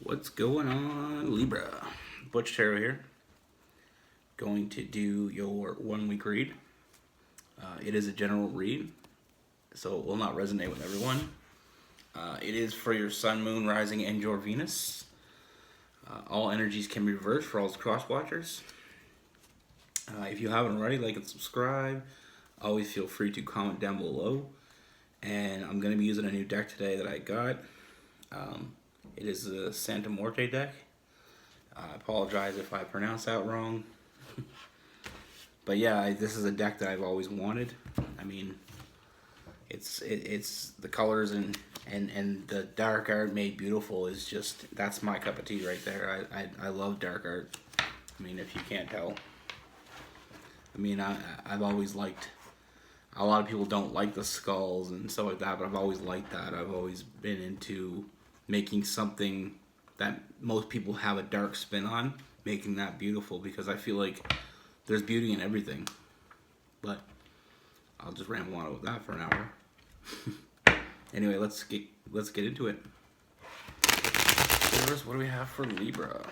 What's going on, Libra? Butch Tarot here. Going to do your 1 week read. It is a general read, so it will not resonate with everyone. It is for your Sun, Moon, Rising, and your Venus. All energies can be reversed for all the cross watchers. If you haven't already, like and subscribe. Always feel free to comment down below. And I'm going to be using a new deck today that I got. It is the Santa Morte deck. I apologize if I pronounce that wrong. But yeah, this is a deck that I've always wanted. I mean, it's the colors and the dark art made beautiful is just, that's my cup of tea right there. I love dark art. I mean, if you can't tell. I mean, I've always liked, a lot of people don't like the skulls and stuff like that, but I've always liked that. I've always been into making something that most people have a dark spin on, making that beautiful, because I feel like there's beauty in everything. But I'll just ramble on with that for an hour. Anyway, let's get into it. First, what do we have for Libra?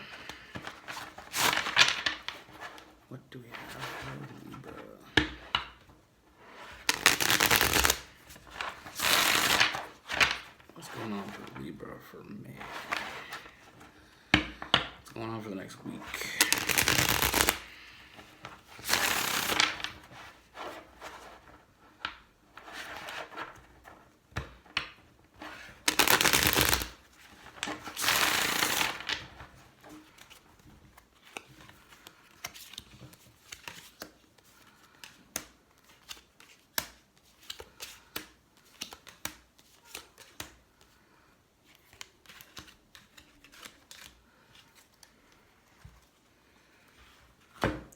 What do we have for Libra? What's going on for Libra for May? What's going on for the next week?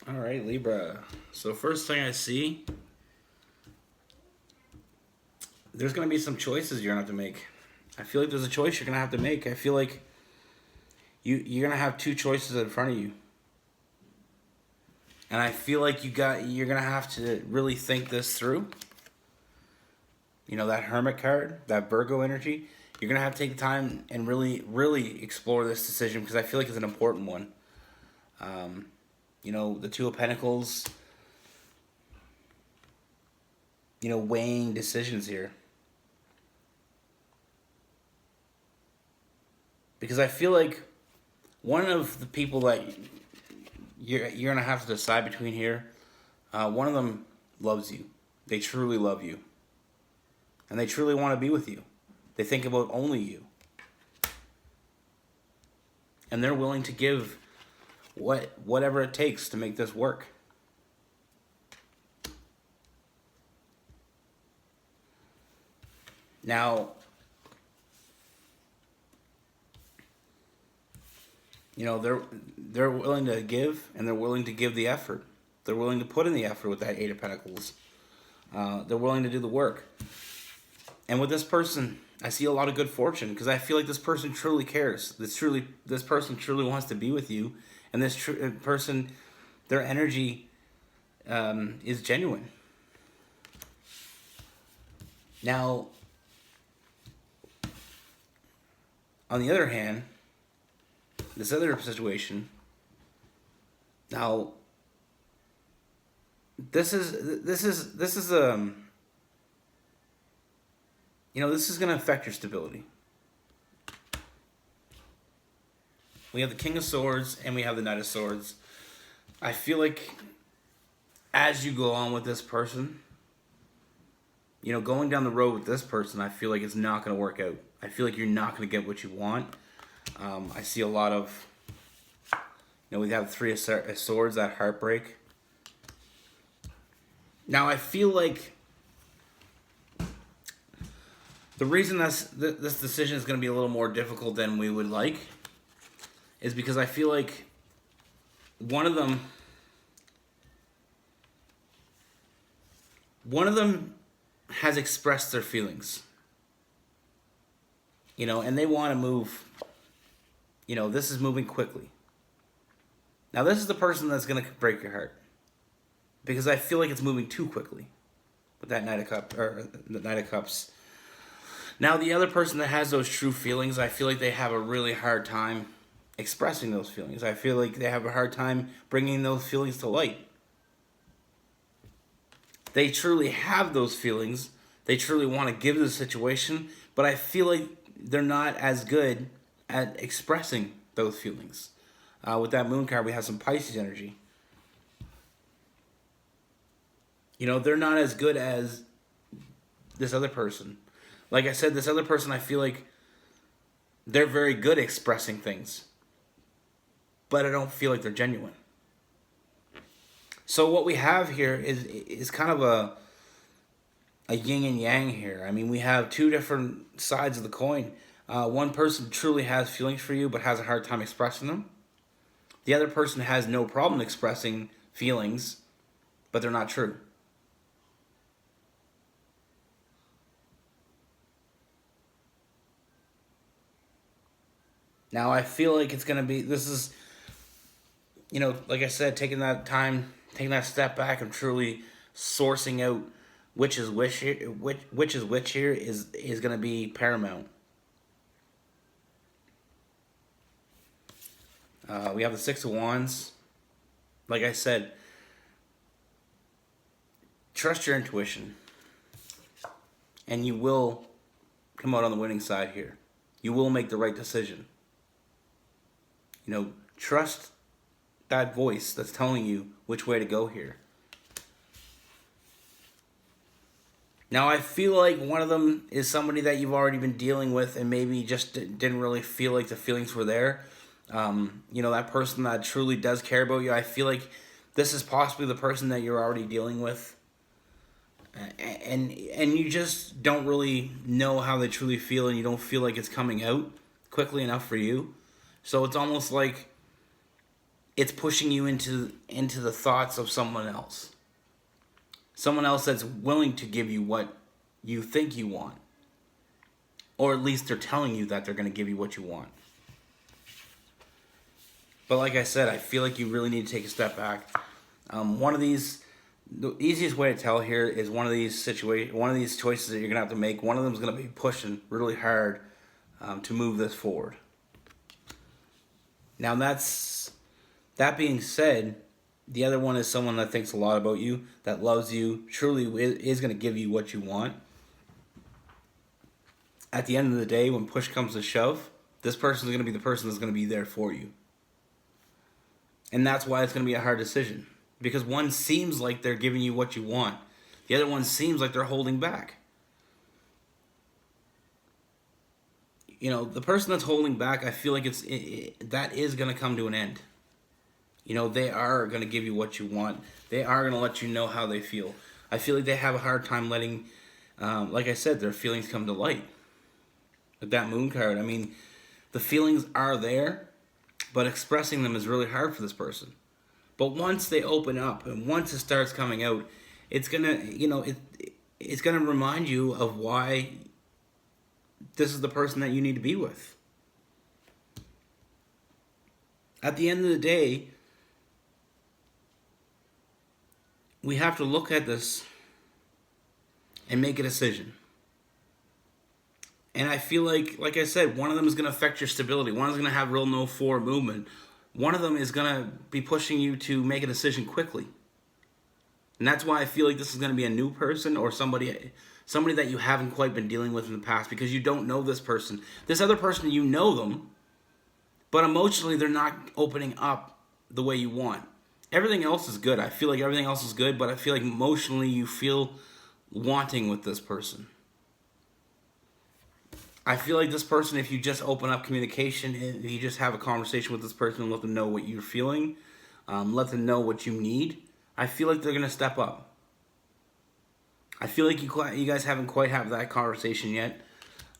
Alright, Libra. So first thing I see, there's going to be some choices you're going to have to make. I feel like there's a choice you're going to have to make. I feel like you're going to have two choices in front of you. And I feel like you're going to have to really think this through. You know, that Hermit card, that Virgo energy, you're going to have to take the time and really, really explore this decision, because I feel like it's an important one. You know, the Two of Pentacles, you know, weighing decisions here. Because I feel like one of the people that you're going to have to decide between here, one of them loves you. They truly love you. And they truly want to be with you. They think about only you. And they're willing to give whatever it takes to make this work. Now, you know, they're willing to give, and they're willing to give the effort. They're willing to put in the effort with that Eight of Pentacles. They're willing to do the work. And with this person, I see a lot of good fortune, because I feel like this person truly cares. This person truly wants to be with you. And this person, their energy is genuine. Now, on the other hand, this other situation. Now, this is you know, this is going to affect your stability. We have the King of Swords and we have the Knight of Swords. I feel like as you go on with this person, you know, going down the road with this person, I feel like it's not going to work out. I feel like you're not going to get what you want. I see a lot of, you know, we have Three of Swords, that heartbreak. Now, I feel like the reason this decision is going to be a little more difficult than we would like is because I feel like one of them has expressed their feelings. You know, and they want to move. You know, this is moving quickly. Now, this is the person that's going to break your heart, because I feel like it's moving too quickly with that Knight of Cups, or the Knight of Cups. Now, the other person that has those true feelings, I feel like they have a really hard time expressing those feelings. I feel like they have a hard time bringing those feelings to light. They truly have those feelings. They truly want to give the situation, but I feel like they're not as good at expressing those feelings. With that moon card, we have some Pisces energy. You know, they're not as good as this other person. Like I said, this other person, I feel like they're very good at expressing things, but I don't feel like they're genuine. So what we have here is kind of a yin and yang here. I mean, we have two different sides of the coin. One person truly has feelings for you, but has a hard time expressing them. The other person has no problem expressing feelings, but they're not true. Now, I feel like it's going to be, this is, you know, like I said, taking that time, taking that step back and truly sourcing out which is which here, which is which here is going to be paramount. We have the Six of Wands. Like I said, trust your intuition, and you will come out on the winning side here. You will make the right decision. You know, trust that voice that's telling you which way to go here. Now, I feel like one of them is somebody that you've already been dealing with and maybe just didn't really feel like the feelings were there. You know, that person that truly does care about you, I feel like this is possibly the person that you're already dealing with. And you just don't really know how they truly feel, and you don't feel like it's coming out quickly enough for you. So it's almost like it's pushing you into the thoughts of someone else. Someone else that's willing to give you what you think you want. Or at least they're telling you that they're going to give you what you want. But like I said, I feel like you really need to take a step back. The easiest way to tell here is one of these choices that you're going to have to make. One of them is going to be pushing really hard to move this forward. Now, that being said, the other one is someone that thinks a lot about you, that loves you, truly is going to give you what you want. At the end of the day, when push comes to shove, this person is going to be the person that's going to be there for you. And that's why it's going to be a hard decision. Because one seems like they're giving you what you want. The other one seems like they're holding back. You know, the person that's holding back, I feel like that is going to come to an end. You know, they are going to give you what you want. They are going to let you know how they feel. I feel like they have a hard time letting, like I said, their feelings come to light. With that moon card, I mean, the feelings are there, but expressing them is really hard for this person. But once they open up and once it starts coming out, it's going to, you know, it's going to remind you of why this is the person that you need to be with. At the end of the day, we have to look at this and make a decision. And I feel like I said, one of them is going to affect your stability. One is going to have real no forward movement. One of them is going to be pushing you to make a decision quickly. And that's why I feel like this is going to be a new person or somebody that you haven't quite been dealing with in the past, because you don't know this person. This other person, you know them, but emotionally they're not opening up the way you want. Everything else is good. I feel like everything else is good, but I feel like emotionally you feel wanting with this person. I feel like this person, if you just open up communication, if you just have a conversation with this person and let them know what you're feeling, let them know what you need, I feel like they're going to step up. I feel like you guys haven't quite had that conversation yet.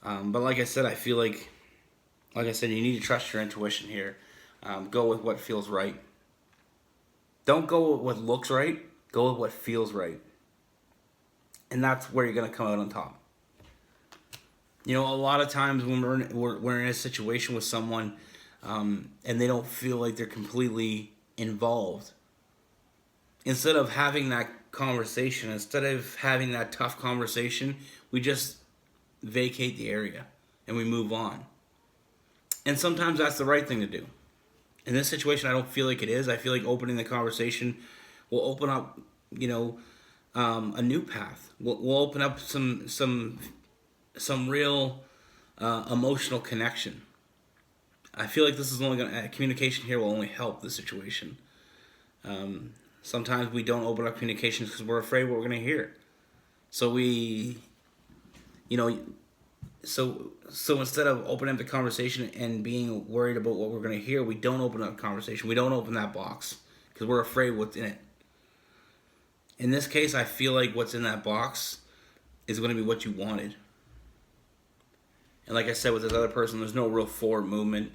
But like I said, I feel like you need to trust your intuition here. Go with what feels right. Don't go with what looks right. Go with what feels right. And that's where you're going to come out on top. You know, a lot of times when we're in a situation with someone and they don't feel like they're completely involved, instead of having that conversation, instead of having that tough conversation, we just vacate the area and we move on. And sometimes that's the right thing to do. In this situation, I don't feel like it is. I feel like opening the conversation will open up, a new path. We'll open up some real emotional connection. I feel like this is only going communication here will only help the situation. Sometimes we don't open up communications because we're afraid what we're going to hear. So so instead of opening up the conversation and being worried about what we're going to hear, we don't open up the conversation. We don't open that box because we're afraid what's in it. In this case, I feel like what's in that box is going to be what you wanted. And like I said with this other person, there's no real forward movement.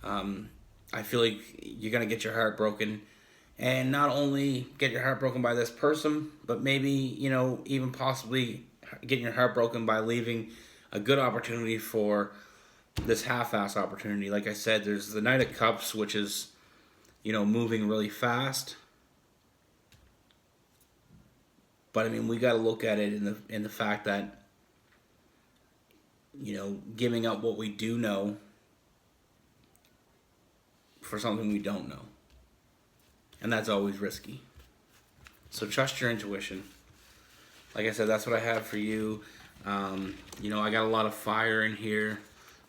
I feel like you're going to get your heart broken. And not only get your heart broken by this person, but maybe, even possibly getting your heart broken by leaving a good opportunity for this half-ass opportunity. Like I said, there's the Knight of Cups, which is, moving really fast. But I mean, we got to look at it in the fact that, giving up what we do know for something we don't know. And that's always risky. So trust your intuition. Like I said, that's what I have for you. I got a lot of fire in here.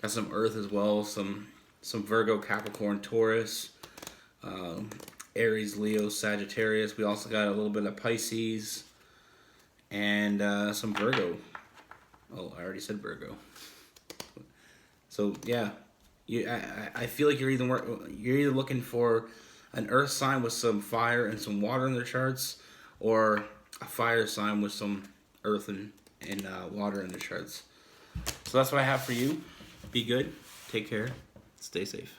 Got some earth as well. Some Virgo, Capricorn, Taurus, Aries, Leo, Sagittarius. We also got a little bit of Pisces and some Virgo. Oh, I already said Virgo. So yeah, I feel like you're either looking for an earth sign with some fire and some water in their charts, or a fire sign with some earth and water in their charts. So that's what I have for you. Be good. Take care. Stay safe.